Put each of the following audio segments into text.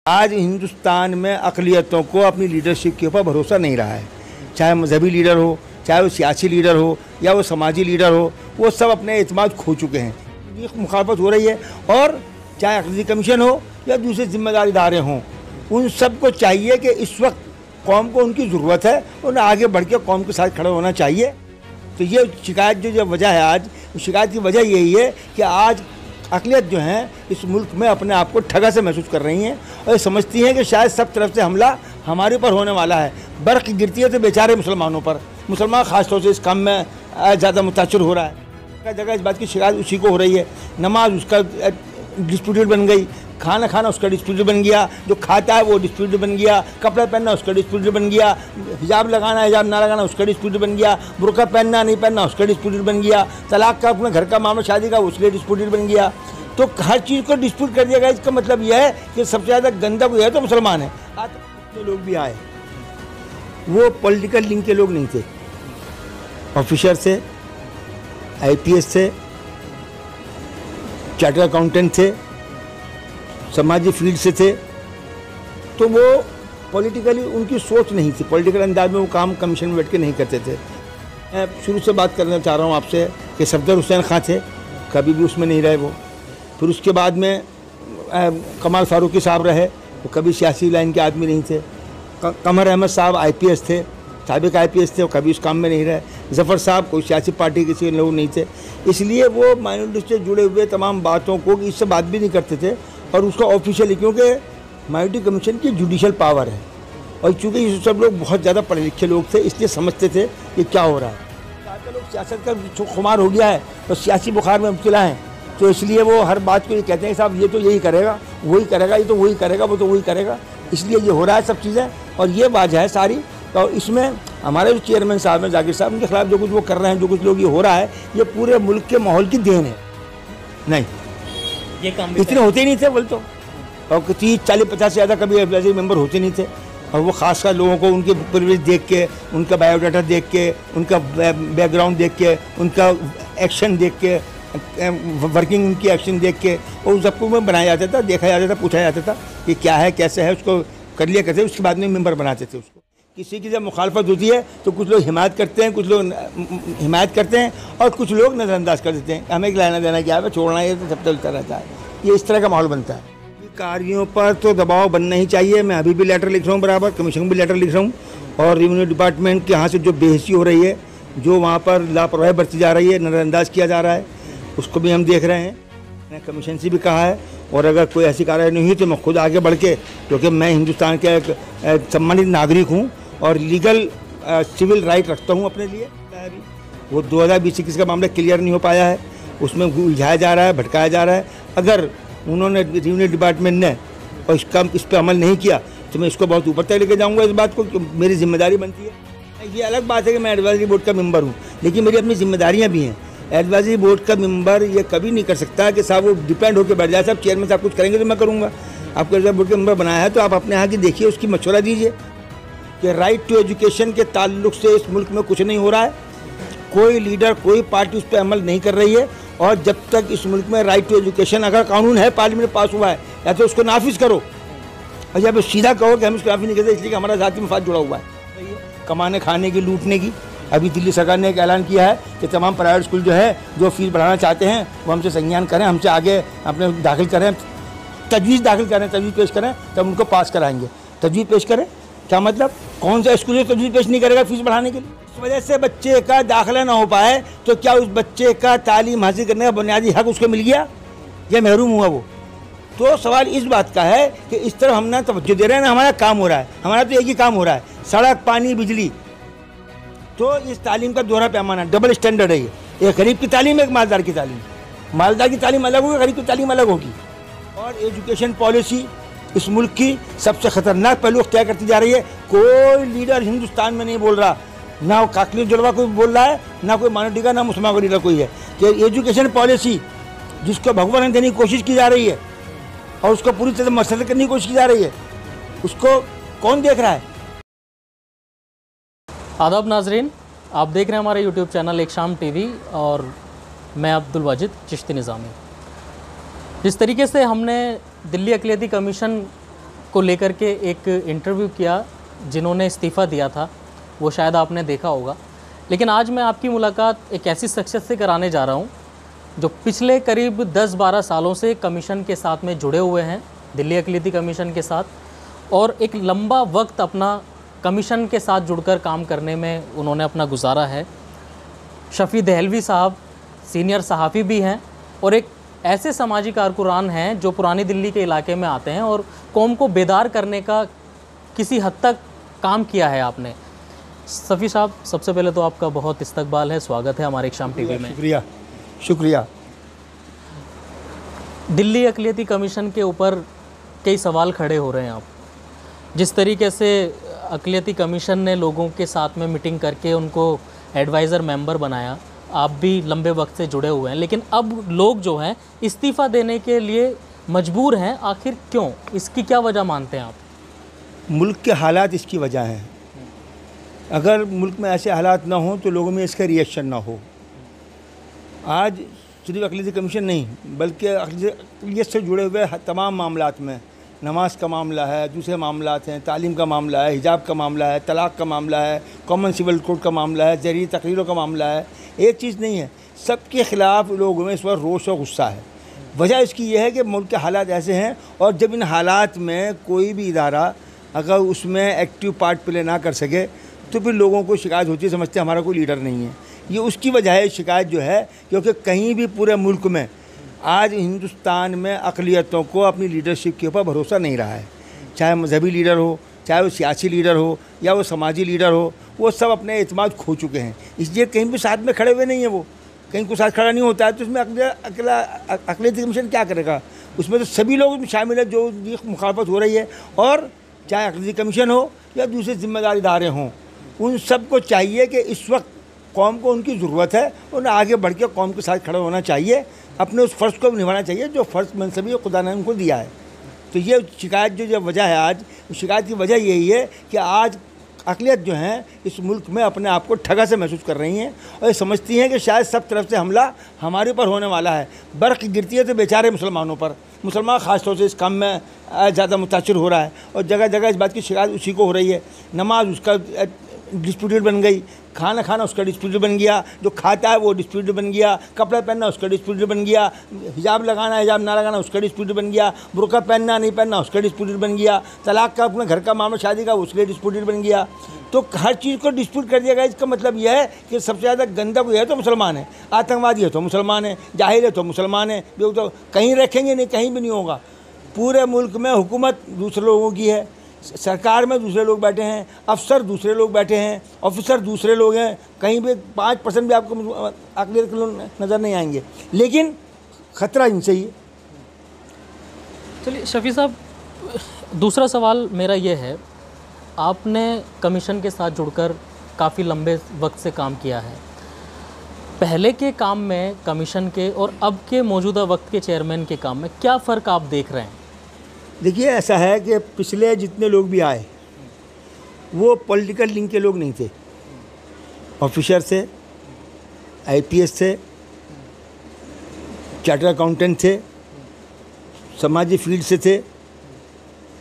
आज हिंदुस्तान में अक़लियतों को अपनी लीडरशिप के ऊपर भरोसा नहीं रहा है। चाहे मजहबी लीडर हो, चाहे वो सियासी लीडर हो या वो समाजी लीडर हो, वो सब अपने एतमाद खो चुके हैं। ये मुखालफत हो रही है। और चाहे अक़ली कमीशन हो या दूसरे जिम्मेदार इदारे हों, उन सब को चाहिए कि इस वक्त कौम को उनकी ज़रूरत है, उन्हें आगे बढ़ के कौम के साथ खड़ा होना चाहिए। तो ये शिकायत जो वजह है, आज शिकायत की वजह यही है कि आज अक़लियत जो हैं इस मुल्क में अपने आप को ठगा से महसूस कर रही हैं और ये समझती हैं कि शायद सब तरफ से हमला हमारे ऊपर होने वाला है। बर्क़ गिरती है तो बेचारे मुसलमानों पर, मुसलमान ख़ास तौर से इस काम में ज़्यादा मुतासर हो रहा है। जगह जगह इस बात की शिकायत उसी को हो रही है। नमाज उसका डिस्प्यूटेड बन गई, खाना खाना उसका डिस्प्यूटेड बन गया, जो खाता है वो डिस्प्यूटेड बन गया, कपड़े पहनना उसका डिस्प्यूटेड बन गया, हिजाब लगाना हिजाब ना लगाना उसका डिस्प्यूटेड बन गया, बुर्का पहनना नहीं पहनना उसका डिस्प्यूटेड बन गया, तलाक का अपने घर का मामला शादी का उसके डिस्प्यूटेड बन गया। तो हर चीज़ को डिस्प्यूट कर दिया गया। इसका मतलब यह है कि सबसे ज़्यादा गंदा कोई है तो मुसलमान है। आज तो लोग भी आए, वो पॉलिटिकल लिंक के लोग नहीं थे, ऑफिसर थे, IPS थे, चार्टर्ड अकाउंटेंट थे, समाजी फील्ड से थे। तो वो पॉलिटिकली उनकी सोच नहीं थी, पॉलिटिकल अंदाज में वो काम कमीशन में बैठ के नहीं करते थे। मैं शुरू से बात करना चाह रहा हूँ आपसे कि सफदर हुसैन खां थे, कभी भी उसमें नहीं रहे वो। फिर उसके बाद में कमाल फारूकी साहब रहे, वो कभी सियासी लाइन के आदमी नहीं थे। कमर अहमद साहब IPS थे, साबिक IPS थे, वो कभी उस काम में नहीं रहे। ज़फ़र साहब कोई सियासी पार्टी के किसी लोग नहीं थे, इसलिए वो माइनॉरिटी से जुड़े हुए तमाम बातों को इससे बात भी नहीं करते थे। और उसका ऑफिशियली, क्योंकि माइनॉरिटी कमीशन की जुडिशल पावर है और चूँकि ये सब लोग बहुत ज़्यादा पढ़े लिखे लोग थे, इसलिए समझते थे कि क्या हो रहा है। ज़्यादातर लोग सियासत का खुमार हो गया है और सियासी बुखार में मुब्तला हैं, तो इसलिए वो हर बात को ये कहते हैं साहब ये तो यही करेगा, वही करेगा, ये तो वही करेगा, वो तो वही करेगा, इसलिए ये हो रहा है सब चीज़ें। और ये वजह है सारी। तो इसमें हमारे जो चेयरमैन साहब हैं जाकिर साहब, उनके खिलाफ जो कुछ वो कर रहे हैं, जो कुछ लोग ये हो रहा है, ये पूरे मुल्क के माहौल की देन है। नहीं, ये काम इतने होते ही नहीं थे बोल तो, और 30-40-50 से ज़्यादा कभी एडवाइजरी मेंबर होते नहीं थे। और वो खासकर लोगों को उनके प्रिविलेज देख के, उनका बायोडाटा देख के, उनका बैकग्राउंड देख के, उनका एक्शन देख के, वर्किंग उनकी एक्शन देख के, और उन सबको में बनाया जाता था, देखा जाता था, पूछा जाता था कि क्या है कैसे है, उसको कर लिया करते, उसके बाद में मेंबर बनाते थे उसको। किसी की जब मुखालफत होती है तो कुछ लोग हिमायत करते हैं, कुछ लोग हिमायत करते हैं और कुछ लोग नज़रअंदाज कर देते हैं। हमें लेना देना क्या है, छोड़ना ये तो सब चलता रहता है। ये इस तरह का माहौल बनता है। कार्यों पर तो दबाव बनना ही चाहिए। मैं अभी भी लेटर लिख रहा हूँ, बराबर कमीशन को भी लेटर लिख रहा हूँ। और रेवेन्यू डिपार्टमेंट के यहाँ से जो बेहिसी हो रही है, जो वहाँ पर लापरवाही बरती जा रही है, नज़रअंदाज किया जा रहा है, उसको भी हम देख रहे हैं। मैंने कमीशन से भी कहा है, और अगर कोई ऐसी कार्रवाई नहीं हुई तो मैं खुद आगे बढ़ के, क्योंकि मैं हिंदुस्तान का एक सम्मानित नागरिक हूँ और लीगल सिविल राइट रखता हूँ अपने लिए। वो 2020-21 का मामला क्लियर नहीं हो पाया है, उसमें उलझाया जा रहा है, भटकाया जा रहा है। अगर उन्होंने रेवेन्यू डिपार्टमेंट ने और इस पर अमल नहीं किया तो मैं इसको बहुत ऊपर तक लेके जाऊँगा। इस बात को मेरी जिम्मेदारी बनती है। ये अलग बात है कि मैं एडवाइजरी बोर्ड का मेंबर हूँ, लेकिन मेरी अपनी जिम्मेदारियाँ भी हैं। एडवाइजरी बोर्ड का मेंबर ये कभी नहीं कर सकता कि साहब वो डिपेंड होकर बैठ जाए, साहब चेयरमैन साहब कुछ करेंगे तो मैं करूँगा। आपको एडवाइजरी बोर्ड का मेंबर बनाया है तो आप अपने यहाँ की देखिए, उसकी मशवरा दीजिए कि राइट टू एजुकेशन के ताल्लुक से इस मुल्क में कुछ नहीं हो रहा है। कोई लीडर, कोई पार्टी उस पर अमल नहीं कर रही है। और जब तक इस मुल्क में राइट टू एजुकेशन अगर कानून है, पार्लियामेंट में पास हुआ है, या तो उसको नाफिज करो, और जब सीधा कहो कि हम इसको नाफिज नहीं करते इसलिए कि हमारा ज़ाती मफाद जुड़ा हुआ है कमाने खाने की, लूटने की। अभी दिल्ली सरकार ने एक ऐलान किया है कि तमाम प्राइवेट स्कूल जो है जो फीस बढ़ाना चाहते हैं वो हमसे संज्ञान करें, हमसे आगे अपने दाखिल करें, तजवीज़ दाखिल करें, तजवीज़ पेश करें, तब उनको पास कराएंगे। तजवीज़ पेश करें क्या मतलब? कौन सा स्कूल तजवीज़ पेश नहीं करेगा फीस बढ़ाने के लिए? इस वजह से बच्चे का दाखिला ना हो पाए तो क्या उस बच्चे का तालीम हासिल करने का बुनियादी हक उसको मिल गया या महरूम हुआ वो? तो सवाल इस बात का है कि इस तरह हम ना तवज्जो दे रहे हैं ना हमारा काम हो रहा है। हमारा तो एक ही काम हो रहा है, सड़क, पानी, बिजली। तो इस तालीम का दोहरा पैमाना, डबल स्टैंडर्ड है ये। एक गरीब की तालीम, एक मालदार की तालीम। मालदार की तालीम अलग होगी, गरीब की तालीम अलग होगी। और एजुकेशन पॉलिसी इस मुल्क की सबसे ख़तरनाक पहलू तय करती जा रही है। कोई लीडर हिंदुस्तान में नहीं बोल रहा, ना वो काकली जलवा कोई बोल रहा है, ना कोई माइनॉरिटी का, ना मुसलमान का लीडर कोई है, कि एजुकेशन पॉलिसी जिसको भगवान देने की कोशिश की जा रही है और उसको पूरी तरह मसले करने की कोशिश की जा रही है, उसको कौन देख रहा है? आदाब नाजरीन, आप देख रहे हैं हमारे YouTube चैनल एक शाम TV और मैं अब्दुल वाजिद चिश्ती निज़ामी। जिस तरीके से हमने दिल्ली अक़लियती कमीशन को लेकर के एक इंटरव्यू किया जिन्होंने इस्तीफ़ा दिया था, वो शायद आपने देखा होगा। लेकिन आज मैं आपकी मुलाकात एक ऐसी शख्सियत से कराने जा रहा हूँ जो पिछले करीब 10-12 सालों से कमीशन के साथ में जुड़े हुए हैं, दिल्ली अक़लियती कमीशन के साथ, और एक लंबा वक्त अपना कमीशन के साथ जुड़कर काम करने में उन्होंने अपना गुजारा है। शफ़ी दहलवी साहब सीनियर सहाफ़ी भी हैं और एक ऐसे समाजी कारकुनान हैं जो पुरानी दिल्ली के इलाके में आते हैं और कौम को बेदार करने का किसी हद तक काम किया है आपने। शफ़ी साहब, सबसे पहले तो आपका बहुत इस्तकबाल है, स्वागत है हमारे एक शाम टीवी में। शुक्रिया शुक्रिया। दिल्ली अक़लियती कमीशन के ऊपर कई सवाल खड़े हो रहे हैं आप, जिस तरीके से अक़लियती कमीशन ने लोगों के साथ में मीटिंग करके उनको एडवाइज़र मेंबर बनाया, आप भी लंबे वक्त से जुड़े हुए हैं, लेकिन अब लोग जो हैं इस्तीफ़ा देने के लिए मजबूर हैं। आखिर क्यों? इसकी क्या वजह मानते हैं आप? मुल्क के हालात इसकी वजह हैं। अगर मुल्क में ऐसे हालात ना हो तो लोगों में इसका रिएक्शन ना हो। आज सिर्फ अक़लियती कमीशन नहीं बल्कि अक़लियत से जुड़े हुए तमाम मामलात में, नमाज का मामला है, दूसरे मामलात हैं, तालीम का मामला है, हिजाब का मामला है, तलाक़ का मामला है, कॉमन सिविल कोड का मामला है, ज़रूरी तकरीरों का मामला है, एक चीज़ नहीं है, सबके ख़िलाफ़ लोगों में इस वक्त रोष और गुस्सा है। वजह इसकी यह है कि मुल्क के हालात ऐसे हैं, और जब इन हालात में कोई भी इदारा अगर उसमें एक्टिव पार्ट प्ले ना कर सके तो फिर लोगों को शिकायत होती है, समझते हैं हमारा कोई लीडर नहीं है। ये उसकी वजह है शिकायत जो है, क्योंकि कहीं भी पूरे मुल्क में आज हिंदुस्तान में अक़लियतों को अपनी लीडरशिप के ऊपर भरोसा नहीं रहा है। चाहे मजहबी लीडर हो, चाहे वो सियासी लीडर हो, या वो समाजी लीडर हो, वो सब अपने एतमाद खो चुके हैं। इसलिए कहीं भी साथ में खड़े हुए नहीं हैं। वो कहीं को साथ खड़ा नहीं होता है तो उसमें अकेला अक़लियती कमीशन क्या करेगा? उसमें तो सभी लोग शामिल हैं जो मुखालफत हो रही है, और चाहे अक़लियती कमीशन हो या दूसरे ज़िम्मेदार इदारे हों, उन सब को चाहिए कि इस वक्त कौम को उनकी ज़रूरत है, उन्हें आगे बढ़ के कौम के साथ खड़ा होना चाहिए, अपने उस फ़र्ज़ को निभाना चाहिए जो फ़र्ज़ मनसबी खुदा ने उनको दिया है। तो ये शिकायत जो वजह है, आज शिकायत की वजह यही है कि आज अक़लियत जो हैं इस मुल्क में अपने आप को ठगा से महसूस कर रही हैं, और ये समझती हैं कि शायद सब तरफ से हमला हमारे ऊपर होने वाला है। बर्क़ गिरती है तो बेचारे मुसलमानों पर, मुसलमान ख़ास तौर से इस काम में ज़्यादा मुतासिर हो रहा है, और जगह जगह इस बात की शिकायत उसी को हो रही है। नमाज उसका डिस्प्यूटेड बन गई, खाना खाना उसका डिस्प्यूटेड बन गया, जो खाता है वो डिस्प्यूटेड बन गया, कपड़ा पहनना उसका डिस्प्यूटेड बन गया, हिजाब लगाना हिजाब ना लगाना उसका डिस्प्यूटेड बन गया, बुर्का पहनना नहीं पहनना उसका डिस्प्यूटेड बन गया, तलाक़ का अपने घर का मामला शादी का उसके डिस्प्यूटेड बन गया। तो हर चीज़ को डिस्प्यूट कर दिया गया। इसका मतलब यह है कि सबसे ज़्यादा गंदा कोई है तो मुसलमान है, आतंकवादी है तो मुसलमान है, जाहिल है तो मुसलमान है, तो कहीं रखेंगे नहीं, कहीं भी नहीं होगा। पूरे मुल्क में हुकूमत दूसरे लोगों की है, सरकार में दूसरे लोग बैठे हैं, अफसर दूसरे लोग बैठे हैं, ऑफिसर दूसरे लोग हैं, कहीं भी 5% भी आपको अक़लियत के लोग नज़र नहीं आएंगे, लेकिन ख़तरा इनसे ही है। चलिए शफ़ी साहब, दूसरा सवाल मेरा ये है, आपने कमीशन के साथ जुड़कर काफ़ी लंबे वक्त से काम किया है। पहले के काम में कमीशन के और अब के मौजूदा वक्त के चेयरमैन के काम में क्या फ़र्क आप देख रहे हैं? देखिए, ऐसा है कि पिछले जितने लोग भी आए वो पॉलिटिकल लिंक के लोग नहीं थे, ऑफिसर थे, IPS थे, चार्टर अकाउंटेंट थे, समाजी फील्ड से थे,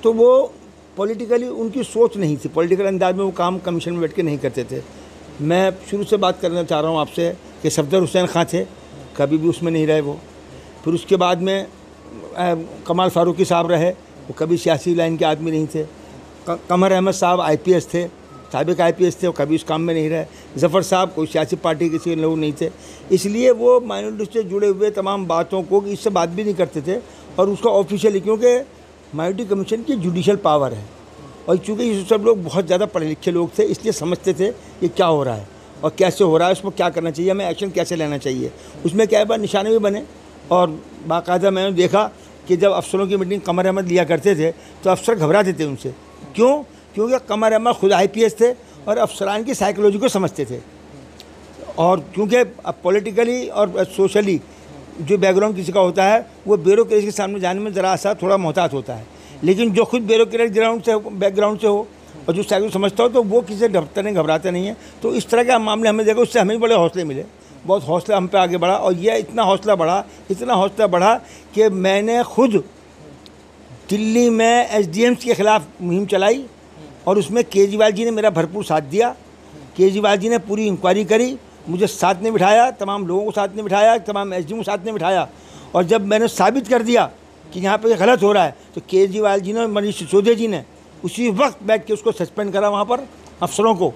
तो वो पॉलिटिकली उनकी सोच नहीं थी, पॉलिटिकल अंदाज में वो काम कमीशन में बैठ के नहीं करते थे। मैं शुरू से बात करना चाह रहा हूँ आपसे कि सफदर हुसैन खां थे, कभी भी उसमें नहीं रहे वो। फिर उसके बाद में कमाल फारूकी साहब रहे, वो कभी सियासी लाइन के आदमी नहीं थे। कमर अहमद साहब IPS थे, साबिक IPS थे, वो कभी उस काम में नहीं रहे। ज़फ़र साहब कोई सियासी पार्टी के लोग नहीं थे, इसलिए वो माइनॉरिटी से जुड़े हुए तमाम बातों को इससे बात भी नहीं करते थे, और उसका ऑफिशियली, क्योंकि माइनॉरिटी कमीशन की जुडिशल पावर है, और चूँकि ये सब लोग बहुत ज़्यादा पढ़े लिखे लोग थे, इसलिए समझते थे ये क्या हो रहा है और कैसे हो रहा है, उसमें क्या करना चाहिए, हमें एक्शन कैसे लेना चाहिए। उसमें क्या बार निशाने भी बने, और बाकायदा मैंने देखा कि जब अफसरों की मीटिंग कमर अहमद लिया करते थे तो अफसर घबराते थे उनसे। क्यों? क्योंकि कमर अहमद खुद IPS थे और अफसरान की साइकोलॉजी को समझते थे, और क्योंकि पॉलिटिकली और सोशली जो बैकग्राउंड किसी का होता है वो ब्यूरोक्रेसी के सामने जाने में ज़रा सा थोड़ा मोहतात होता है, लेकिन जो खुद ब्यूरोक्रेट बैकग्राउंड से हो और जो साइकोलॉजी समझता हो तो वो किसी से डरता नहीं, घबराता नहीं है। तो इस तरह के मामले हमें देखो, उससे हमें बड़े हौसले मिले, बहुत हौसला हम पे आगे बढ़ा, और यह इतना हौसला बढ़ा कि मैंने खुद दिल्ली में एसडीएम्स के खिलाफ मुहिम चलाई और उसमें केजरीवाल जी ने मेरा भरपूर साथ दिया। केजरीवाल जी ने पूरी इंक्वायरी करी, मुझे साथ में बिठाया, तमाम लोगों को साथ में बिठाया, तमाम एसडीएम को साथ में बिठाया, और जब मैंने साबित कर दिया कि यहाँ पे गलत हो रहा है तो केजरीवाल जी ने, मनीष सिसोदिया जी ने उसी वक्त बैठ के उसको सस्पेंड करा वहाँ पर अफसरों को,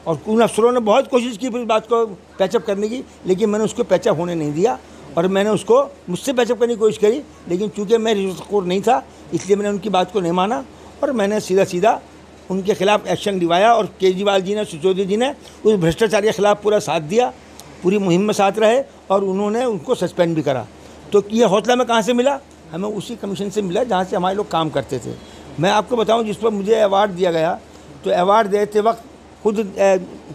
और उन अफसरों ने बहुत कोशिश की इस बात को पैचअप करने की, लेकिन मैंने उसको पैचअप होने नहीं दिया और मैंने उसको मुझसे पैचअप करने की कोशिश करी, लेकिन चूँकि मैं रिश्वतखोर नहीं था इसलिए मैंने उनकी बात को नहीं माना और मैंने सीधा उनके खिलाफ एक्शन दिवाया। और केजरीवाल जी ने, सिसोदिया जी ने उस भ्रष्टाचार के खिलाफ पूरा साथ दिया, पूरी मुहिम में साथ रहे और उन्होंने उनको सस्पेंड भी करा। तो ये हौसला में कहाँ से मिला? हमें उसी कमीशन से मिला जहाँ से हमारे लोग काम करते थे। मैं आपको बताऊँ, जिस पर मुझे अवार्ड दिया गया, तो अवार्ड देते वक्त खुद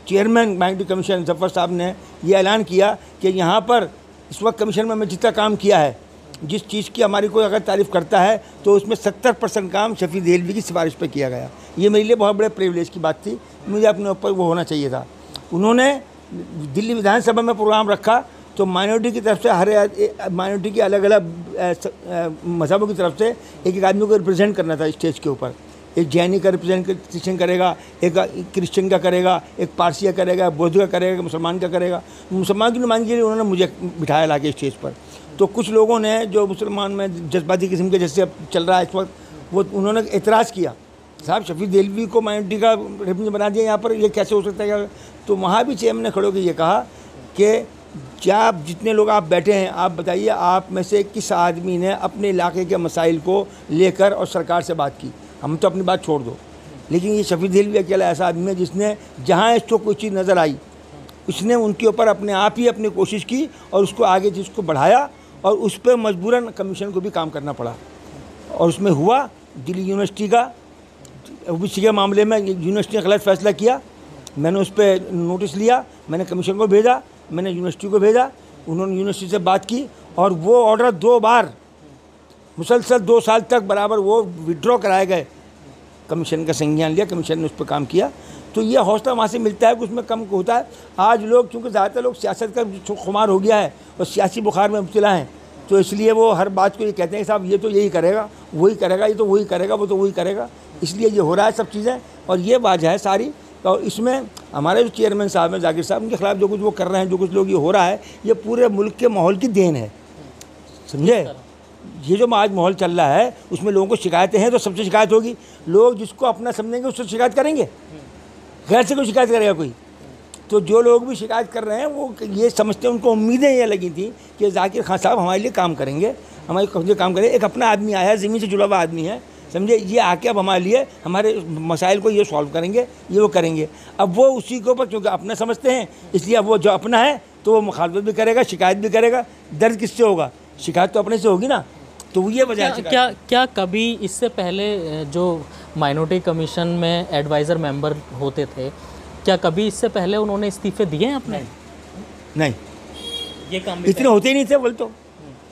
चेयरमैन माइनॉरिटी कमीशन जफर साहब ने ये ऐलान किया कि यहाँ पर इस वक्त कमीशन में मैं जितना काम किया है, जिस चीज़ की हमारी कोई अगर तारीफ़ करता है तो उसमें 70% काम शफी देहलवी की सिफारिश पर किया गया। ये मेरे लिए बहुत बड़े प्रिविलेज की बात थी, मुझे अपने ऊपर वो होना चाहिए था। उन्होंने दिल्ली विधानसभा में प्रोग्राम रखा तो माइनॉरिटी की तरफ से हर माइनॉरिटी की अलग अलग मज़हबों की तरफ से एक आदमी को रिप्रेजेंट करना था स्टेज के ऊपर। एक जैनी का रिप्रेजेंटेशन करेगा, एक क्रिश्चियन का करेगा, एक पारसी का करेगा, बौद्ध का करेगा, मुसलमान का करेगा। मुसलमान की नुमाइंदगी के लिए उन्होंने मुझे बिठाया ला के स्टेज पर। तो कुछ लोगों ने जो मुसलमान में जज्बाती किस्म के जैसे अब चल रहा है इस वक्त, वो उन्होंने एतराज़ किया, साहब शफी देहलवी को माइनॉरिटी का रिप्रेजेंटेटिव बना दिया यहाँ पर, ये कैसे हो सकता है? तो वहाँ भी चेयरमैन ने खड़े होकर ये कहा कि क्या जितने लोग आप बैठे हैं, आप बताइए आप में से किस आदमी ने अपने इलाके के मसाइल को लेकर और सरकार से बात की? हम तो अपनी बात छोड़ दो, लेकिन ये शफी देहलवी अकेला ऐसा आदमी है जिसने जहाँ इसको कोई चीज़ नज़र आई उसने उनके ऊपर अपने आप ही अपनी कोशिश की और उसको आगे चीज़ को बढ़ाया और उस पर मजबूरन कमीशन को भी काम करना पड़ा। और उसमें हुआ दिल्ली यूनिवर्सिटी का ओबीसी के मामले में यूनिवर्सिटी ने गलत फैसला किया, मैंने उस पर नोटिस लिया, मैंने कमीशन को भेजा, मैंने यूनिवर्सिटी को भेजा, उन्होंने यूनिवर्सिटी से बात की और वो ऑर्डर 2 बार मुसलसल 2 साल तक बराबर वो विड्रॉ कराए गए। कमीशन का संज्ञान लिया, कमीशन ने उस पर काम किया। तो ये हौसला वहाँ से मिलता है कि उसमें कम होता है। आज लोग, चूँकि ज़्यादातर लोग सियासत का खुमार हो गया है और सियासी बुखार में मुब्तला हैं, तो इसलिए वो हर बात को ये कहते हैं कि साहब ये तो यही करेगा, वही करेगा, ये तो वही करेगा, वो तो वही करेगा, इसलिए ये हो रहा है सब चीज़ें। और ये वजह है सारी। और इसमें हमारे जो चेयरमैन साहब हैं जाकिर साहब, उनके खिलाफ जो कुछ वो कर रहे हैं, जो कुछ लोग ये हो रहा है, ये पूरे मुल्क के माहौल की देन है, समझे? ये जो आज माहौल चल रहा है उसमें लोगों को शिकायतें हैं तो सबसे शिकायत होगी। लोग जिसको अपना समझेंगे उससे शिकायत करेंगे, गैर से कोई शिकायत करेगा कोई? तो जो लोग भी शिकायत कर रहे हैं वो ये समझते हैं, उनको उम्मीदें ये लगी थी कि जाकिर खान साहब हमारे लिए काम करेंगे, हमारे लिए काम करेंगे। एक अपना आदमी आया है, ज़मीन से जुड़ा हुआ आदमी है, समझे, ये आके अब हमारे लिए हमारे मसाइल को ये सॉल्व करेंगे, ये वो करेंगे। अब वो उसी के ऊपर क्योंकि अपना समझते हैं, इसलिए अब वो जो अपना है तो वो मुखालफत भी करेगा, शिकायत भी करेगा। दर्द किससे होगा? शिकायत तो अपने से होगी ना। तो ये वजह है। क्या कभी इससे पहले जो माइनॉरिटी कमीशन में एडवाइज़र मेंबर होते थे, क्या कभी इससे पहले उन्होंने इस्तीफे दिए हैं अपने? नहीं, ये काम इतने होते ही नहीं थे बोल तो।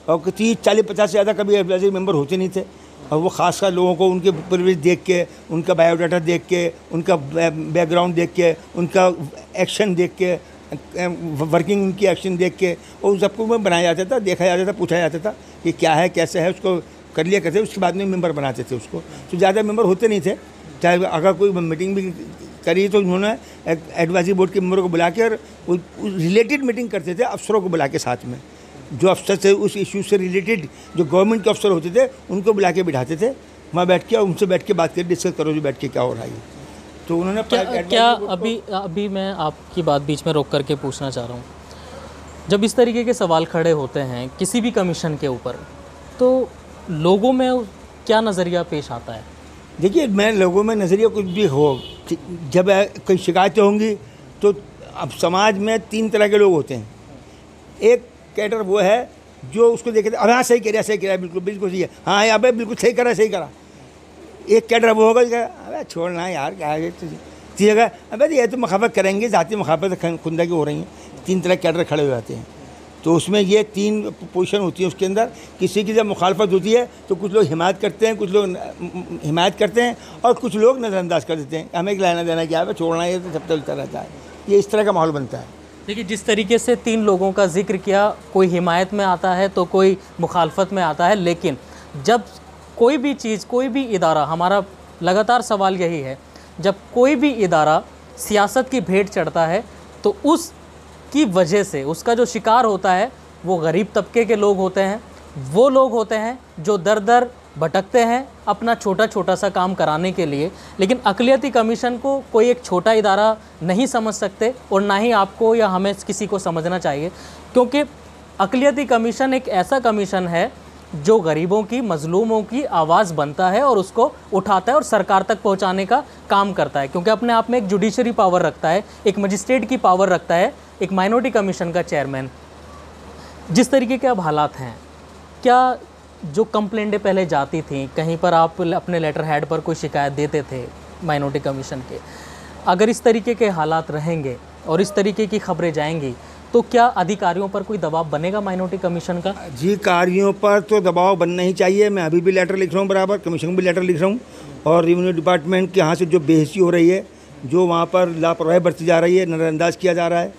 और 30, 40, 50 से ज़्यादा कभी एडवाइजरी मेंबर होते नहीं थे। और वो खासकर लोगों को उनके परिवेश देख के, उनका बायोडाटा देख के, उनका बैकग्राउंड देख के, उनका एक्शन देख के, वर्किंग उनकी एक्शन देख के, और उन सबको में बनाया जाता था, देखा जाता था, पूछा जाता था कि क्या है, कैसे है, उसको कर लिया करते। उसके बाद में मेंबर बनाते थे उसको। तो ज़्यादा मेंबर होते नहीं थे। चाहे अगर कोई मीटिंग भी करी तो उन्होंने एडवाइजरी बोर्ड के मेंबरों को बुला के और रिलेटेड मीटिंग करते थे, अफसरों को बुला के साथ में, जो अफसर से उस इशू से रिलेटेड जो गवर्नमेंट के अफसर होते थे उनको बुला के बिठाते थे, वहाँ बैठ के और उनसे बैठ के बात कर डिस्कस करो जो बैठ के क्या हो रहा है। तो उन्होंने क्या अभी मैं आपकी बात बीच में रोक करके पूछना चाह रहा हूँ, जब इस तरीके के सवाल खड़े होते हैं किसी भी कमीशन के ऊपर, तो लोगों में क्या नज़रिया पेश आता है? देखिए, मैं लोगों में नज़रिया कुछ भी हो, जब कोई शिकायतें होंगी तो अब समाज में 3 तरह के लोग होते हैं। एक कैडर वो है जो उसको देखे अब हाँ सही कह रहा है, बिल्कुल बिल्कुल सही है, हाँ अब बिल्कुल सही करा। एक कैडर वो होगा अबे छोड़ना यार, क्या है ठीक है, अबे ये तो मुखाफत करेंगे, ज़ाती मुखाफत खुंदा की हो रही हैं। 3 तरह कैडर खड़े हो जाते हैं। तो उसमें ये 3 पोजीशन होती है। उसके अंदर किसी की जब मुखालफत होती है तो कुछ लोग हिमायत करते हैं, कुछ लोग हिमायत करते हैं और कुछ लोग नज़रअंदाज कर देते हैं, हमें लेना देना क्या है, छोड़ना ये तो सब चलता रहता है। ये इस तरह का माहौल बनता है। देखिए, जिस तरीके से 3 लोगों का जिक्र किया, कोई हिमायत में आता है तो कोई मुखालफत में आता है, लेकिन जब कोई भी चीज़, कोई भी इदारा, हमारा लगातार सवाल यही है, जब कोई भी इदारा सियासत की भेंट चढ़ता है तो उसकी वजह से उसका जो शिकार होता है वो गरीब तबके के लोग होते हैं, वो लोग होते हैं जो दर दर भटकते हैं अपना छोटा छोटा सा काम कराने के लिए। लेकिन अक़लियती कमीशन को कोई एक छोटा इदारा नहीं समझ सकते और ना ही आपको या हमें किसी को समझना चाहिए, क्योंकि अक़लियती कमीशन एक ऐसा कमीशन है जो गरीबों की, मज़लूमों की आवाज़ बनता है और उसको उठाता है और सरकार तक पहुंचाने का काम करता है, क्योंकि अपने आप में एक जुडिशरी पावर रखता है, एक मजिस्ट्रेट की पावर रखता है, एक माइनॉरिटी कमीशन का चेयरमैन। जिस तरीके के अब हालात हैं, क्या जो कंप्लेंटें पहले जाती थी, कहीं पर आप अपने लेटर हेड पर कोई शिकायत देते थे माइनॉरिटी कमीशन के, अगर इस तरीके के हालात रहेंगे और इस तरीके की खबरें जाएंगी तो क्या अधिकारियों पर कोई दबाव बनेगा माइनॉरिटी कमीशन का? अधिकारियों पर तो दबाव बनना ही चाहिए। मैं अभी भी लेटर लिख रहा हूँ, बराबर कमीशन को भी लेटर लिख रहा हूँ, और रेवेन्यू डिपार्टमेंट के यहाँ से जो बेहिसी हो रही है, जो वहाँ पर लापरवाही बरती जा रही है, नज़रअंदाज किया जा रहा है,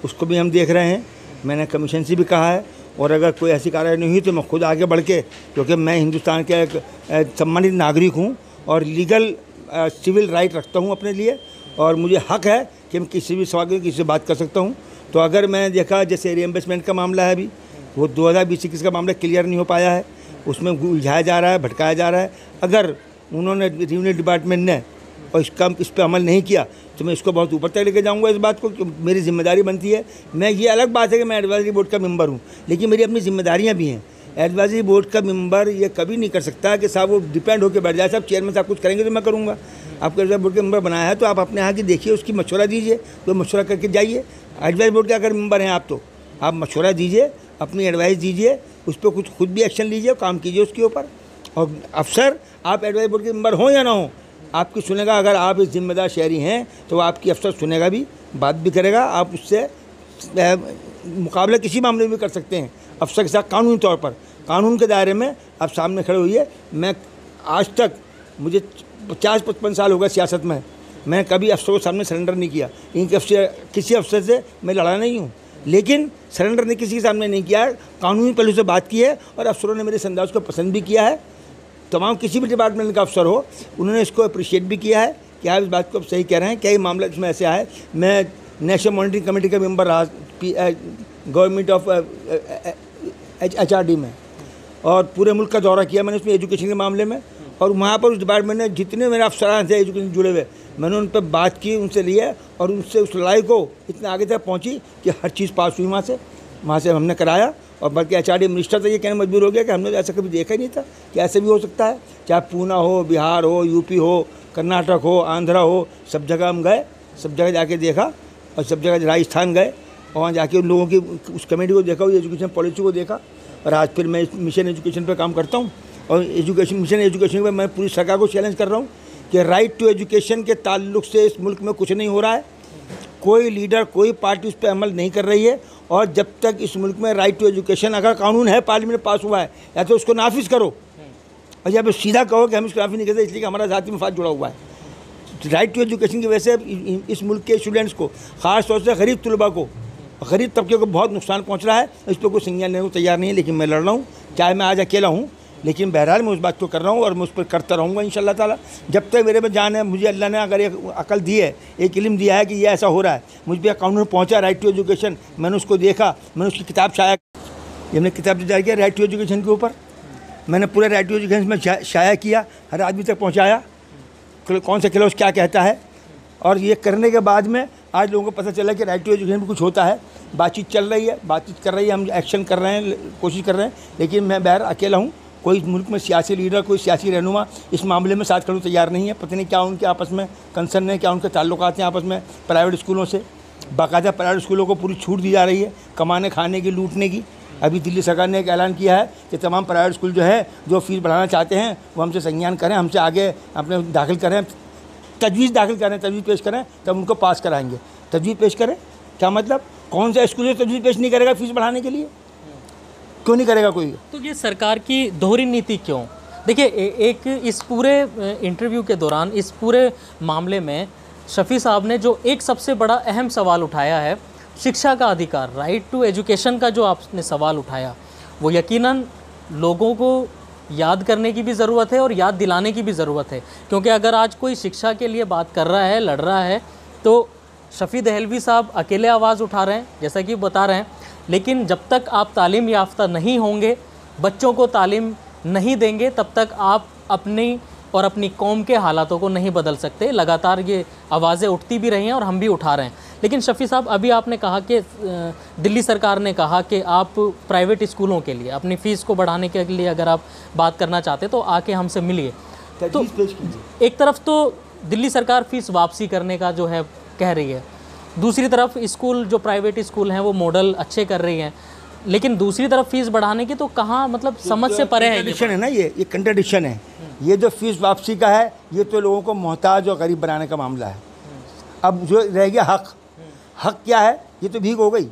उसको भी हम देख रहे हैं। मैंने कमीशन से भी कहा है, और अगर कोई ऐसी कार्रवाई नहीं हुई तो मैं खुद आगे बढ़ के, क्योंकि मैं हिंदुस्तान का एक सम्मानित नागरिक हूँ और लीगल सिविल राइट रखता हूँ अपने लिए, और मुझे हक है कि मैं किसी भी सवाल किसी से बात कर सकता हूँ। तो अगर मैं देखा जैसे रीइंबर्समेंट का मामला है, अभी वो 2020-21 का मामला क्लियर नहीं हो पाया है, उसमें उलझाया जा रहा है, भटकाया जा रहा है। अगर उन्होंने रेवेन्यू डिपार्टमेंट ने और इस पर अमल नहीं किया तो मैं इसको बहुत ऊपर तक लेके जाऊंगा इस बात को, मेरी जिम्मेदारी बनती है। मैं, ये अलग बात है कि मैं एडवाइजरी बोर्ड का मेंबर हूँ, लेकिन मेरी अपनी जिम्मेदारियाँ भी हैं। एडवाइजरी बोर्ड का मेंबर ये कभी नहीं कर सकता कि साहब वो डिपेंड होकर बैठ जाए, साहब चेयरमैन साहब कुछ करेंगे तो मैं करूँगा। आपको एडवाइजरी बोर्ड का मेंबर बनाया है तो आप अपने यहाँ की देखिए, उसकी मशवरा दीजिए, तो मशवरा करके जाइए। एडवाइजरी बोर्ड के अगर मेंबर हैं आप, तो आप मशवरा दीजिए, अपनी एडवाइस दीजिए, उस पर कुछ खुद भी एक्शन लीजिए, काम कीजिए उसके ऊपर। और अफसर, आप एडवाइजरी बोर्ड के मेंबर हों या ना हो, आपकी सुनेगा। अगर आप इस जिम्मेदार शहरी हैं तो आपकी अफसर सुनेगा भी, बात भी करेगा। आप उससे मुकाबला किसी मामले में भी कर सकते हैं अफसर के साथ, कानूनी तौर पर, कानून के दायरे में आप सामने खड़े होइए। मैं आज तक, मुझे 50-55 साल हो गए सियासत में, मैं कभी अफसरों के सामने सरेंडर नहीं किया। इनके अफसर, किसी अफसर से मैं लड़ा नहीं हूँ, लेकिन सरेंडर ने किसी के सामने नहीं किया है। कानूनी पहलू से बात की है और अफसरों ने मेरे इस अंदाज को पसंद भी किया है। तमाम किसी भी डिपार्टमेंट का अफसर हो, उन्होंने इसको अप्रिशिएट भी किया है कि आप इस बात को सही कह रहे हैं, क्या ये मामला इसमें ऐसे आया है। मैं नेशनल मॉनिटरिंग कमेटी का मेंबर रहा गवर्नमेंट ऑफ HRD में, और पूरे मुल्क का दौरा किया मैंने उसमें एजुकेशन के मामले में। और वहाँ पर उस डिपार्टमेंट ने जितने मेरे अफसरान थे एजुकेशन जुड़े हुए, मैंने उन पर बात की, उनसे लिया, और उनसे उस लड़ाई को इतने आगे तक पहुँची कि हर चीज़ पास हुई वहाँ से हमने कराया। और बल्कि HRD मिनिस्टर तो ये कहने मजबूर हो गया कि हमने तो ऐसा कभी देखा ही नहीं था कि ऐसे भी हो सकता है। चाहे पूना हो, बिहार हो, यूपी हो, कर्नाटक हो, आंध्रा हो, सब जगह हम गए, सब जगह जाके देखा, और सब जगह राजस्थान गए और वहाँ जाके उन लोगों की उस कमेटी को देखा, उस एजुकेशन पॉलिसी को देखा। और आज फिर मैं मिशन एजुकेशन पर काम करता हूँ, और मिशन एजुकेशन पर मैं पूरी सरकार को चैलेंज कर रहा हूँ कि राइट टू एजुकेशन के ताल्लुक से इस मुल्क में कुछ नहीं हो रहा है। कोई लीडर, कोई पार्टी उस पर अमल नहीं कर रही है। और जब तक इस मुल्क में राइट टू एजुकेशन अगर कानून है, पार्लियामेंट पास हुआ है, या तो उसको नाफिज करो, और या फिर सीधा कहो कि हम इसको नाफिज नहीं करते इसलिए कि हमारा ज़ाती मफाद जुड़ा हुआ है। राइट टू एजुकेशन की वजह से इस मुल्क के स्टूडेंट्स को, ख़ास तौर से गरीब तलबा को, गरीब तबके को बहुत नुकसान पहुँच रहा है। इस पर कोई संज्ञान लेने को तैयार नहीं है, लेकिन मैं लड़ रहा हूँ। चाहे मैं आज अकेला हूँ, लेकिन बहरहाल मैं उस बात को कर रहा हूँ और मैं उस पर करता रहूँगा इंशाअल्लाह ताला। जब तक मेरे में जान है, मुझे अल्लाह ने अगर एक अकल दी है, एक इल्म दिया है कि ये ऐसा हो रहा है, मुझ पर कानून पहुँचा राइट टू एजुकेशन, मैंने उसको देखा, मैंने उसकी किताब शाया, ये मैंने किताब जारी किया राइट टू एजुकेशन के ऊपर। मैंने पूरे राइट टू एजुकेशन में शाया किया, हर आदमी तक पहुँचाया कौन सा क्लॉज क्या कहता है। और ये करने के बाद में आज लोगों को पता चला कि राइट टू एजुकेशन में कुछ होता है। बातचीत चल रही है, बातचीत कर रही है, हम एक्शन कर रहे हैं, कोशिश कर रहे हैं, लेकिन मैं बहर अकेला हूँ। कोई मुल्क में सियासी लीडर, कोई सियासी रहनुमा इस मामले में साथ खड़े तैयार नहीं है। पता नहीं क्या उनके आपस में कंसर्न है, क्या उनके ताल्लुकात हैं आपस में प्राइवेट स्कूलों से। बाकायदा प्राइवेट स्कूलों को पूरी छूट दी जा रही है कमाने, खाने की, लूटने की। अभी दिल्ली सरकार ने एक ऐलान किया है कि तमाम प्राइवेट स्कूल जो है, जो फीस बढ़ाना चाहते हैं, वो हमसे संज्ञान करें, हमसे आगे अपने दाखिल करें, तजवीज़ दाखिल करें, तजवीज़ पेश करें, तब उनको पास कराएंगे। तजवीज़ पेश करें क्या मतलब? कौन सा स्कूल है तजवीज़ पेश नहीं करेगा फीस बढ़ाने के लिए? क्यों नहीं करेगा कोई? तो ये सरकार की दोहरी नीति क्यों? देखिए, एक इस पूरे इंटरव्यू के दौरान, इस पूरे मामले में शफ़ी साहब ने जो एक सबसे बड़ा अहम सवाल उठाया है, शिक्षा का अधिकार, राइट टू एजुकेशन का जो आपने सवाल उठाया, वो यकीनन लोगों को याद करने की भी ज़रूरत है और याद दिलाने की भी ज़रूरत है। क्योंकि अगर आज कोई शिक्षा के लिए बात कर रहा है, लड़ रहा है, तो शफ़ी दहलवी साहब अकेले आवाज़ उठा रहे हैं, जैसा कि बता रहे हैं। लेकिन जब तक आप तालीम याफ्ता नहीं होंगे, बच्चों को तालीम नहीं देंगे, तब तक आप अपनी और अपनी कौम के हालातों को नहीं बदल सकते। लगातार ये आवाज़ें उठती भी रही हैं और हम भी उठा रहे हैं। लेकिन शफ़ी साहब, अभी आपने कहा कि दिल्ली सरकार ने कहा कि आप प्राइवेट स्कूलों के लिए अपनी फ़ीस को बढ़ाने के लिए अगर आप बात करना चाहते तो आके हमसे मिलिए। तो एक तरफ तो दिल्ली सरकार फ़ीस वापसी करने का जो है कह रही है, दूसरी तरफ स्कूल जो प्राइवेट स्कूल हैं वो मॉडल अच्छे कर रही हैं, लेकिन दूसरी तरफ फीस बढ़ाने की तो कहाँ, मतलब समझ से परे है। कंट्रडिक्शन है ना, ये कंट्रडिक्शन है। ये जो फीस वापसी का है, ये तो लोगों को मोहताज और गरीब बनाने का मामला है। अब जो रह गया हक क्या है, ये तो भीख हो गई।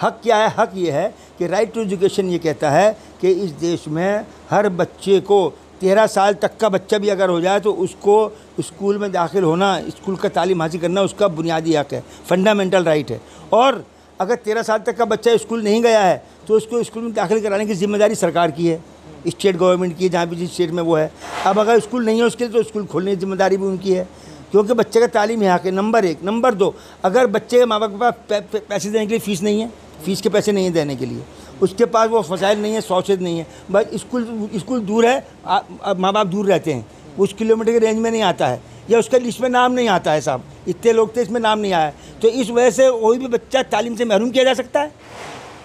हक क्या है? हक ये है कि राइट टू एजुकेशन ये कहता है कि इस देश में हर बच्चे को 13 साल तक का बच्चा भी अगर हो जाए तो उसको स्कूल में दाखिल होना, स्कूल का तालीम हासिल करना उसका बुनियादी हक है, फंडामेंटल राइट है। और अगर 13 साल तक का बच्चा स्कूल नहीं गया है तो उसको स्कूल में दाखिल कराने की जिम्मेदारी सरकार की है, स्टेट गवर्नमेंट की, जहाँ भी जिस स्टेट में वो है। अब अगर स्कूल नहीं है उसके लिए तो स्कूल खोलने की जिम्मेदारी भी उनकी है, क्योंकि बच्चे का तालीम यहाँ के नंबर 1। नंबर 2, अगर बच्चे के माँ बाप के पास पैसे देने के लिए फ़ीस नहीं है, फ़ीस के पैसे नहीं है देने के लिए, उसके पास वो वसाइल नहीं है, शौचत नहीं है, बस स्कूल दूर है, माँ बाप दूर रहते हैं, उस किलोमीटर के रेंज में नहीं आता है, या उसका लिस्ट में नाम नहीं आता है, साहब इतने लोग थे इसमें नाम नहीं आया, तो इस वजह से कोई भी बच्चा तालीम से महरूम किया जा सकता है।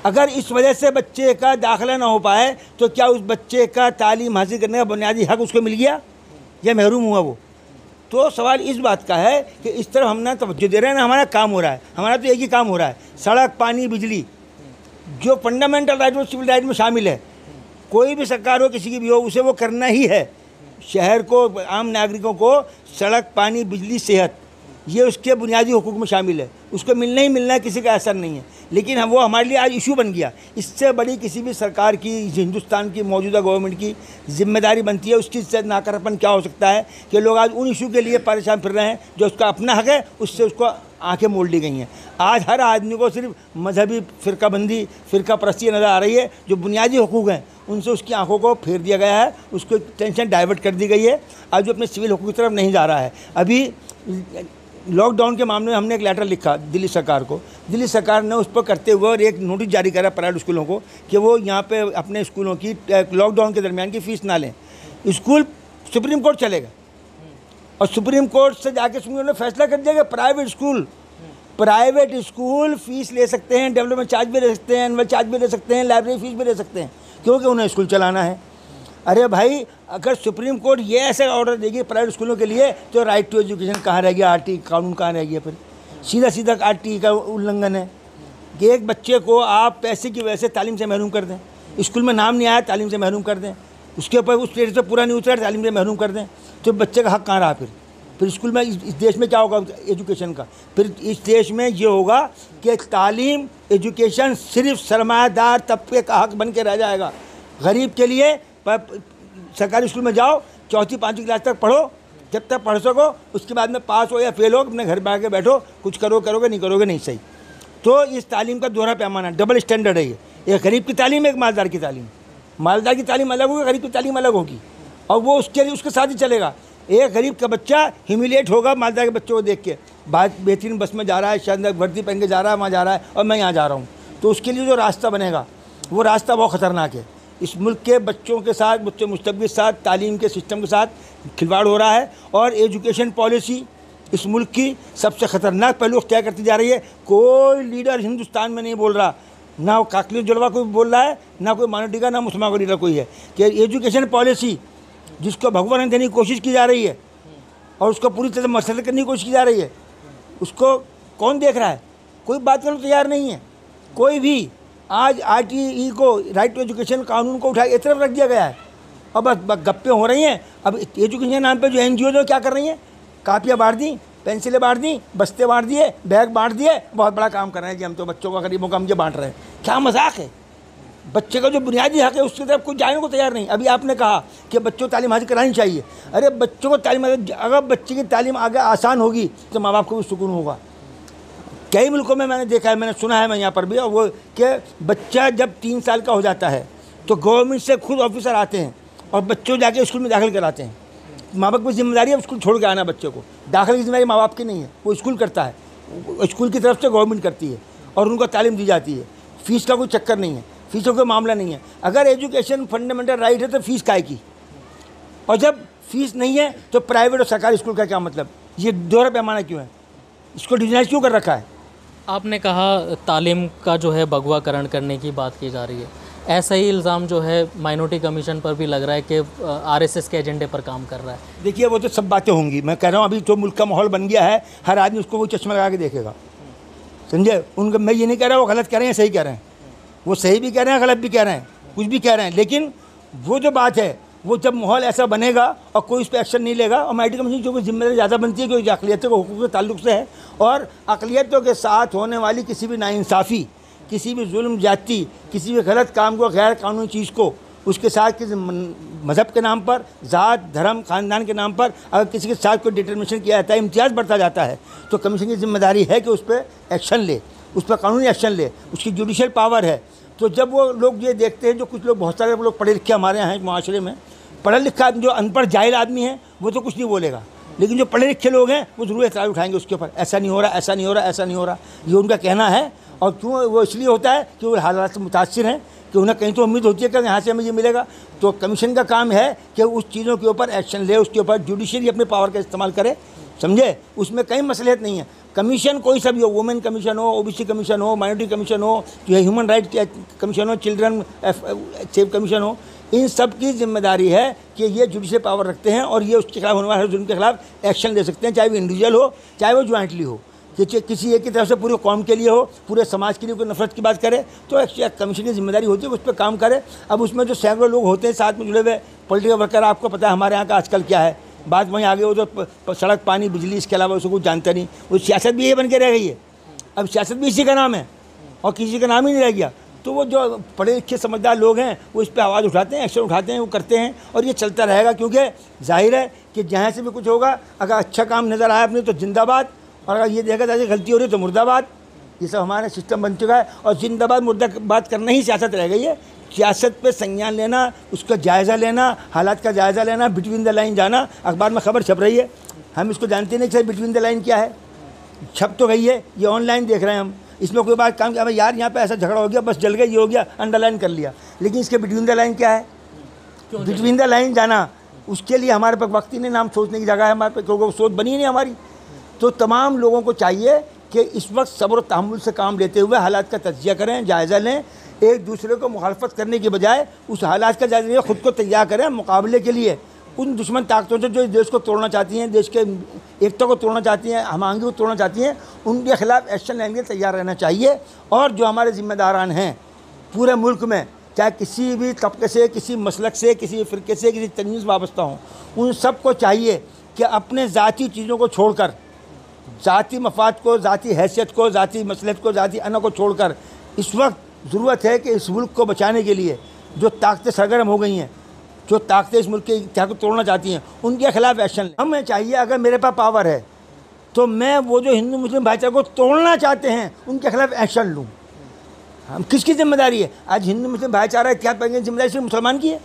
अगर इस वजह से बच्चे का दाखिला ना हो पाए तो क्या उस बच्चे का तालीम हासिल करने का बुनियादी हक उसको मिल गया या महरूम हुआ वो? तो सवाल इस बात का है कि इस तरफ हम ना तवज्जो दे रहे हैं ना, हमारा काम हो रहा है, हमारा तो एक ही काम हो रहा है, सड़क, पानी, बिजली, जो फंडामेंटल राइट और सिविल राइट में शामिल है, कोई भी सरकार हो, किसी की भी हो, उसे वो करना ही है। शहर को, आम नागरिकों को सड़क, पानी, बिजली, सेहत, ये उसके बुनियादी हुकूक में शामिल है, उसको मिलना ही मिलना है, किसी का असर नहीं है। लेकिन हम वो हमारे लिए आज इशू बन गया। इससे बड़ी किसी भी सरकार की, हिंदुस्तान की मौजूदा गवर्नमेंट की जिम्मेदारी बनती है, उसकी नाकरपन क्या हो सकता है कि लोग आज उन इशू के लिए परेशान फिर रहे हैं जो उसका अपना हक है, उससे उसको आंखें मोड़ ली गई हैं। आज हर आदमी को सिर्फ मजहबी फ़िरकाबंदी, फ़िरका परस्ती नज़र आ रही है, जो बुनियादी हुकूक हैं उनसे उसकी आंखों को फेर दिया गया है, उसको टेंशन डाइवर्ट कर दी गई है। आज जो अपने सिविल हुकूक की तरफ नहीं जा रहा है। अभी लॉकडाउन के मामले में हमने एक लेटर लिखा दिल्ली सरकार को, दिल्ली सरकार ने उस पर करते हुए और एक नोटिस जारी करा प्राइवेट स्कूलों को कि वो यहाँ पे अपने स्कूलों की लॉकडाउन के दरमियान की फ़ीस ना लें। स्कूल सुप्रीम कोर्ट चलेगा और सुप्रीम कोर्ट से जाके उन्होंने फैसला कर दिया कि प्राइवेट स्कूल फ़ीस ले सकते हैं, डेवलपमेंट चार्ज भी ले सकते हैं, एनुअल चार्ज भी ले सकते हैं, लाइब्रेरी फ़ीस भी ले सकते हैं, क्योंकि उन्हें स्कूल चलाना है। अरे भाई, अगर सुप्रीम कोर्ट ये ऐसा ऑर्डर देगी प्राइवेट स्कूलों के लिए तो राइट टू एजुकेशन कहाँ रह गया, आरटी कानून कहाँ रह गया? फिर सीधा आरटी का उल्लंघन है कि एक बच्चे को आप पैसे की वजह से तालीम से महरूम कर दें, स्कूल में नाम नहीं आया तालीम से महरूम कर दें, उसके ऊपर उस स्टेज से पूरा नहीं उतरा तालीम से महरूम कर दें, तो बच्चे का हक कहाँ रहा? फिर स्कूल में इस देश में क्या होगा एजुकेशन का? फिर इस देश में ये होगा कि तालीम, एजुकेशन सिर्फ सरमायादार तबके का हक बन के रह जाएगा। गरीब के लिए सरकारी स्कूल में जाओ, 4वीं-5वीं क्लास तक पढ़ो, जब तक पढ़ सको, उसके बाद में पास हो या फेल हो अपने घर में आके बैठो, कुछ करोगे नहीं करोगे नहीं सही। तो इस तालीम का दोहरा पैमाना, डबल स्टैंडर्ड है ये। एक गरीब की तालीम, एक मालदार की तालीम। मालदार की तालीम अलग होगी, गरीब की तालीम अलग होगी, और वो उसके लिए उसके साथ ही चलेगा। एक गरीब का बच्चा ह्यूमिलेट होगा मालदार के बच्चों को देख के, बेहतरीन बस में जा रहा है, शायद वर्दी पहन के जा रहा है, वहाँ जा रहा है और मैं यहाँ जा रहा हूँ, तो उसके लिए जो रास्ता बनेगा वो रास्ता बहुत ख़तरनाक है। इस मुल्क के बच्चों के साथ, बच्चे मुस्तक़बिल के साथ, तालीम के सिस्टम के साथ खिलवाड़ हो रहा है, और एजुकेशन पॉलिसी इस मुल्क की सबसे ख़तरनाक पहलू क्या करती जा रही है। कोई लीडर हिंदुस्तान में नहीं बोल रहा, ना काकली जलवा कोई बोल रहा है, ना कोई मानव ना मुसलमान का लीडर कोई है, कि एजुकेशन पॉलिसी जिसको भगवान देने की कोशिश की जा रही है और उसको पूरी तरह मसरत करने की कोशिश की जा रही है, उसको कौन देख रहा है? कोई बात करने को तैयार नहीं है कोई भी। आज RTE को, राइट टू एजुकेशन कानून को उठा एक तरफ रख दिया गया है, अब बस गप्पे हो रही हैं। अब एजुकेशन नाम पे जो NGO जो क्या कर रही हैं, कापियाँ बांट दी, पेंसिलें बांट दी, बस्ते बांट दिए, बैग बांट दिए, बहुत बड़ा काम कर रहे हैं कि हम तो बच्चों का, गरीबों का हम ये बांट रहे हैं। क्या मजाक है? बच्चे का जो बुनियादी हक है उसकी तरफ कोई जाने को तैयार नहीं। अभी आपने कहा कि बच्चों को तालीम हासिल करानी चाहिए। अरे बच्चों को तालीम, अगर बच्चे की तालीम आगे आसान होगी तो माँ बाप को भी सुकून होगा। कई मुल्कों में मैंने देखा है, मैंने सुना है, मैं यहाँ पर भी, और वो कि बच्चा जब 3 साल का हो जाता है तो गवर्नमेंट से खुद ऑफिसर आते हैं और बच्चों जाके स्कूल में दाखिल कराते हैं। माँ बाप की जिम्मेदारी है स्कूल छोड़ के आना बच्चों को, दाखिले की जिम्मेदारी माँ बाप की नहीं है, वो स्कूल करता है, स्कूल की तरफ से गवर्नमेंट करती है और उनको तालीम दी जाती है। फ़ीस का कोई चक्कर नहीं है, फ़ीस का कोई मामला नहीं है। अगर एजुकेशन फंडामेंटल राइट है तो फ़ीस काहे की, और जब फीस नहीं है तो प्राइवेट और सरकारी स्कूल का क्या मतलब, ये दोहरा पैमाना क्यों है, इसको डिजिटाइज क्यों कर रखा है। आपने कहा तालीम का जो है भगवाकरण करने की बात की जा रही है, ऐसा ही इल्ज़ाम जो है माइनॉरिटी कमीशन पर भी लग रहा है कि आरएसएस के एजेंडे पर काम कर रहा है। देखिए वो तो सब बातें होंगी, मैं कह रहा हूँ अभी जो मुल्क का माहौल बन गया है हर आदमी उसको वो चश्मा लगा के देखेगा, समझे। उनका मैं ये नहीं कह रहा वो गलत कह रहे हैं सही कह रहे हैं, वो सही भी कह रहे हैं गलत भी कह रहे हैं, कुछ भी कह रहे हैं, लेकिन वो जो बात है वो जब माहौल ऐसा बनेगा और कोई इस पर एक्शन नहीं लेगा, और माइनॉरिटी कमीशन जो जिम्मेदारी ज़्यादा बनती है क्योंकि अक़लियतों को हुकूक़ के ताल्लुक से है, और अक़लियतों के साथ होने वाली किसी भी नाइंसाफ़ी, किसी भी जुल्म ज्यादती, किसी भी गलत काम को, गैर कानूनी चीज़ को, उसके साथ किसी मज़हब के नाम पर, ज़ात धर्म ख़ानदान के नाम पर अगर किसी के साथ कोई डिटर्मिनेशन किया जाता है, इम्तियाज़ बढ़ता जाता है, तो कमीशन की जिम्मेदारी है कि उस पर एक्शन ले, उस पर कानूनी एक्शन ले, उसकी जुडिशल पावर है। तो जब वो लोग ये देखते हैं, जो कुछ लोग, बहुत सारे लोग पढ़े लिखे हमारे यहाँ हैं माशरे में, पढ़ा लिखा जो अनपढ़ जाहिल आदमी है वो तो कुछ नहीं बोलेगा, लेकिन जो पढ़े लिखे लोग हैं वो ज़रूर एतराज़ उठाएंगे उसके ऊपर, ऐसा नहीं हो रहा, ऐसा नहीं हो रहा, ऐसा नहीं हो रहा, ये उनका कहना है। और क्यों वो इसलिए होता है कि वो हालात से मुतासिर हैं, कि उन्हें कहीं तो उम्मीद होती है कि यहाँ से हमें ये मिलेगा। तो कमीशन का काम है कि उस चीज़ों के ऊपर एक्शन ले, उसके ऊपर जुडिशरी अपने पावर का इस्तेमाल करे, समझे। उसमें कहीं मसलियत नहीं है। कमीशन कोई सा भी हो, वुमेन कमीशन हो, ओबीसी कमीशन हो, माइनॉरिटी कमीशन हो, ह्यूमन राइट कमीशन हो, चिल्ड्रन सेफ कमीशन हो, इन सब की जिम्मेदारी है कि ये जुडिशल पावर रखते हैं और ये उसके खिलाफ होने वाले जुल्म के खिलाफ एक्शन ले सकते हैं, चाहे वो इंडिविजुअल हो चाहे वो ज्वाइंटली हो, कि किसी एक की तरफ से पूरे कौम के लिए हो, पूरे समाज के लिए कोई नफरत की बात करे तो कमीशन की जिम्मेदारी होती है उस पर काम करे। अब उसमें जो सैकड़ों लोग होते हैं साथ में जुड़े हुए पॉलिटिकल वर्कर, आपको पता है हमारे यहाँ का आजकल क्या है, बात वहीं आगे वो जो सड़क पानी बिजली इसके अलावा उसको कुछ जानता नहीं, वो सियासत भी ये बन के रह गई है। अब सियासत भी इसी का नाम है और किसी का नाम ही नहीं रह गया। तो वो जो पढ़े लिखे समझदार लोग हैं वो इस पर आवाज़ उठाते हैं, एक्शन उठाते हैं, वो करते हैं और ये चलता रहेगा, क्योंकि जाहिर है कि जहाँ से भी कुछ होगा, अगर अच्छा काम नज़र आया अपने तो जिंदाबाद, और अगर ये देखा जाए गलती हो रही तो मुर्दाबाद। ये सब हमारा सिस्टम बन चुका है और जिंदाबाद मुर्दाबाद करना ही सियासत रह गई है। सियासत पे संज्ञान लेना, उसका जायज़ा लेना, हालात का जायज़ा लेना, बिटवीन द लाइन जाना। अखबार में खबर छप रही है, हम इसको जानते नहीं कि बिटवीन द लाइन क्या है, छप तो गई है, ये ऑनलाइन देख रहे हैं हम, इसमें कोई बात काम किया यार यहाँ पे ऐसा झगड़ा हो गया, बस जल गया, ये हो गया, अंडरलाइन कर लिया, लेकिन इसके बिटवीन द लाइन क्या है, बिटवीन द लाइन जाना, उसके लिए हमारे पास वक्त ही नहीं, नाम सोचने की जगह है हमारे पास, क्योंकि सोच बनी ही नहीं हमारी। तो तमाम लोगों को चाहिए कि इस वक्त सब्र और तहम्मुल से काम लेते हुए हालात का तज्जिया करें, जायज़ा लें, एक दूसरे को मुखालफत करने के बजाय उस हालात का जायज़ा लें, ख़ुद को तैयार करें मुकाबले के लिए उन दुश्मन ताकतों से जो इस देश को तोड़ना चाहती हैं, देश के एकता को तोड़ना चाहती हैं, हमआहंगी को तोड़ना चाहती हैं, उनके खिलाफ एक्शन लेने के लिए तैयार रहना चाहिए। और जो हमारे ज़िम्मेदारान हैं पूरे मुल्क में, चाहे किसी भी तबके से, किसी मसलक से, किसी फ़िरके से, किसी तंजीम से वाबस्ता हों, उन सब को चाहिए कि अपने ज़ाती चीज़ों को छोड़कर, ज़ाती मफाद को, ज़ाती हैसियत को, ज़ाती मसलहत को, ज़ाती अना को छोड़कर, इस वक्त ज़रूरत है कि इस मुल्क को बचाने के लिए जो ताकतें सरगर्म हो गई हैं, जो ताकतें इस मुल्क के इत्तेहाद को तोड़ना चाहती हैं, उनके खिलाफ एक्शन लें। हमें चाहिए अगर मेरे पास पावर है तो मैं वो जो हिंदू मुस्लिम भाईचारे को तोड़ना चाहते हैं उनके खिलाफ एक्शन लूँ। हम किसकी जिम्मेदारी है? आज हिंदू मुस्लिम भाईचारा इत्तेहाद पैदा करने की जिम्मेदारी सिर्फ मुसलमान की है,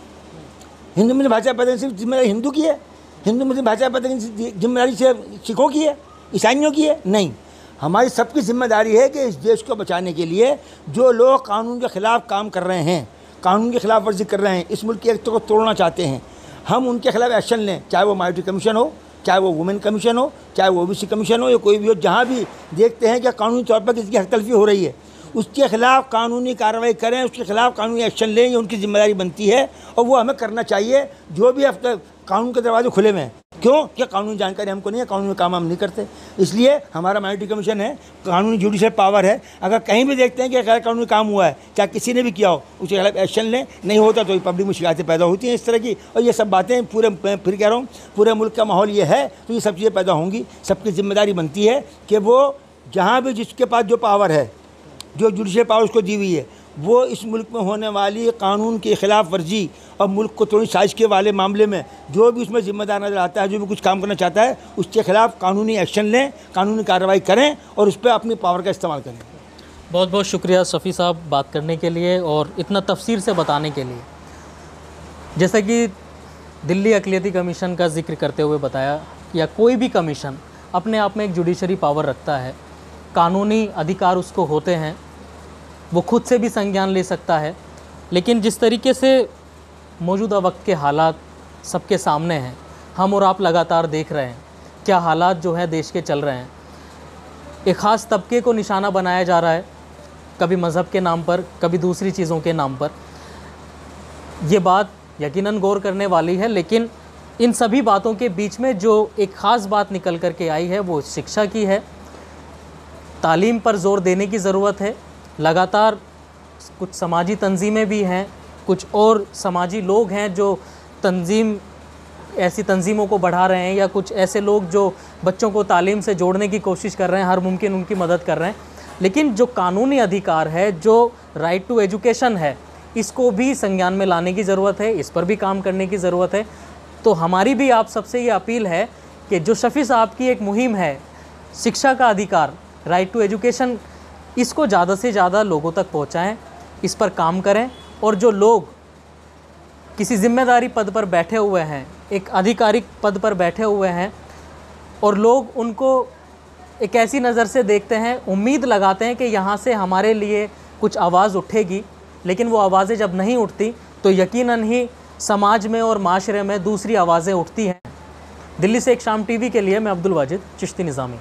हिंदू मुस्लिम भाईचारा पैदा करने की जिम्मेदारी हिंदू की है, हिंदू मुस्लिम भाईचारा पैदा करने की जिम्मेदारी से सिखों की है, ईसाइयों की है? नहीं, हमारी सबकी जिम्मेदारी है कि इस देश को बचाने के लिए जो लोग कानून के ख़िलाफ़ काम कर रहे हैं, कानून की खिलाफ वर्जी कर रहे हैं, इस मुल्क की एकता को तोड़ना चाहते हैं, हम उनके खिलाफ एक्शन लें, चाहे वो माइनॉरिटी कमीशन हो, चाहे वो वुमेन कमीशन हो, चाहे वो ओबीसी कमीशन हो, या कोई भी हो। जहाँ भी देखते हैं कि कानूनी तौर पर किसी की हक तलफी हो रही है, उसके खिलाफ कानूनी कार्रवाई करें, उसके खिलाफ कानूनी एक्शन लें, ये उनकी जिम्मेदारी बनती है और वो हमें करना चाहिए। जो भी हफ्ते कानून के दरवाजे खुले में, क्यों? क्या कानूनी जानकारी हमको नहीं है, कानून में काम हम नहीं करते, इसलिए हमारा माइनॉरिटी कमीशन है, कानूनी जुडिशल पावर है। अगर कहीं भी देखते हैं कि गैर कानूनी काम हुआ है, चाहे किसी ने भी किया हो, उसके खिलाफ एक्शन लें, नहीं होता तो पब्लिक में शिकायतें पैदा होती हैं इस तरह की। और ये सब बातें पूरे, फिर कह रहा हूँ, पूरे मुल्क का माहौल ये है तो ये सब चीज़ें पैदा होंगी। सबकी जिम्मेदारी बनती है कि वो जहाँ भी जिसके पास जो पावर है, जो जुडिशल पावर उसको दी हुई है, वो इस मुल्क में होने वाली कानून की खिलाफ वर्जी और मुल्क को तोड़ने साजिश के वाले मामले में जो भी उसमें जिम्मेदार नज़र आता है, जो भी कुछ काम करना चाहता है, उसके खिलाफ कानूनी एक्शन लें, कानूनी कार्रवाई करें और उस पर अपनी पावर का इस्तेमाल करें। बहुत बहुत शुक्रिया शफ़ी साहब बात करने के लिए और इतना तफसीर से बताने के लिए। जैसा कि दिल्ली अक़लियती कमीशन का जिक्र करते हुए बताया, या कोई भी कमीशन अपने आप में एक जुडिशरी पावर रखता है, कानूनी अधिकार उसको होते हैं, वो खुद से भी संज्ञान ले सकता है। लेकिन जिस तरीके से मौजूदा वक्त के हालात सबके सामने हैं, हम और आप लगातार देख रहे हैं क्या हालात जो है देश के चल रहे हैं। एक ख़ास तबके को निशाना बनाया जा रहा है, कभी मज़हब के नाम पर, कभी दूसरी चीज़ों के नाम पर। ये बात यकीनन गौर करने वाली है, लेकिन इन सभी बातों के बीच में जो एक ख़ास बात निकल कर के आई है वो शिक्षा की है। तालीम पर ज़ोर देने की ज़रूरत है। लगातार कुछ समाजी तंजीमें भी हैं, कुछ और समाजी लोग हैं जो ऐसी तंजीमों को बढ़ा रहे हैं, या कुछ ऐसे लोग जो बच्चों को तालीम से जोड़ने की कोशिश कर रहे हैं, हर मुमकिन उनकी मदद कर रहे हैं। लेकिन जो कानूनी अधिकार है, जो राइट टू एजुकेशन है, इसको भी संज्ञान में लाने की ज़रूरत है, इस पर भी काम करने की ज़रूरत है। तो हमारी भी आप सबसे ये अपील है कि जो शफ़ी साहब की एक मुहिम है, शिक्षा का अधिकार, राइट टू एजुकेशन, इसको ज़्यादा से ज़्यादा लोगों तक पहुँचाएँ, इस पर काम करें। और जो लोग किसी ज़िम्मेदारी पद पर बैठे हुए हैं, एक आधिकारिक पद पर बैठे हुए हैं, और लोग उनको एक ऐसी नज़र से देखते हैं, उम्मीद लगाते हैं कि यहाँ से हमारे लिए कुछ आवाज़ उठेगी, लेकिन वो आवाज़ें जब नहीं उठती तो यकीनन ही समाज में और माशरे में दूसरी आवाज़ें उठती हैं। दिल्ली से एक शाम टीवी के लिए मैं अब्दुल वाजिद चिश्ती निज़ामी।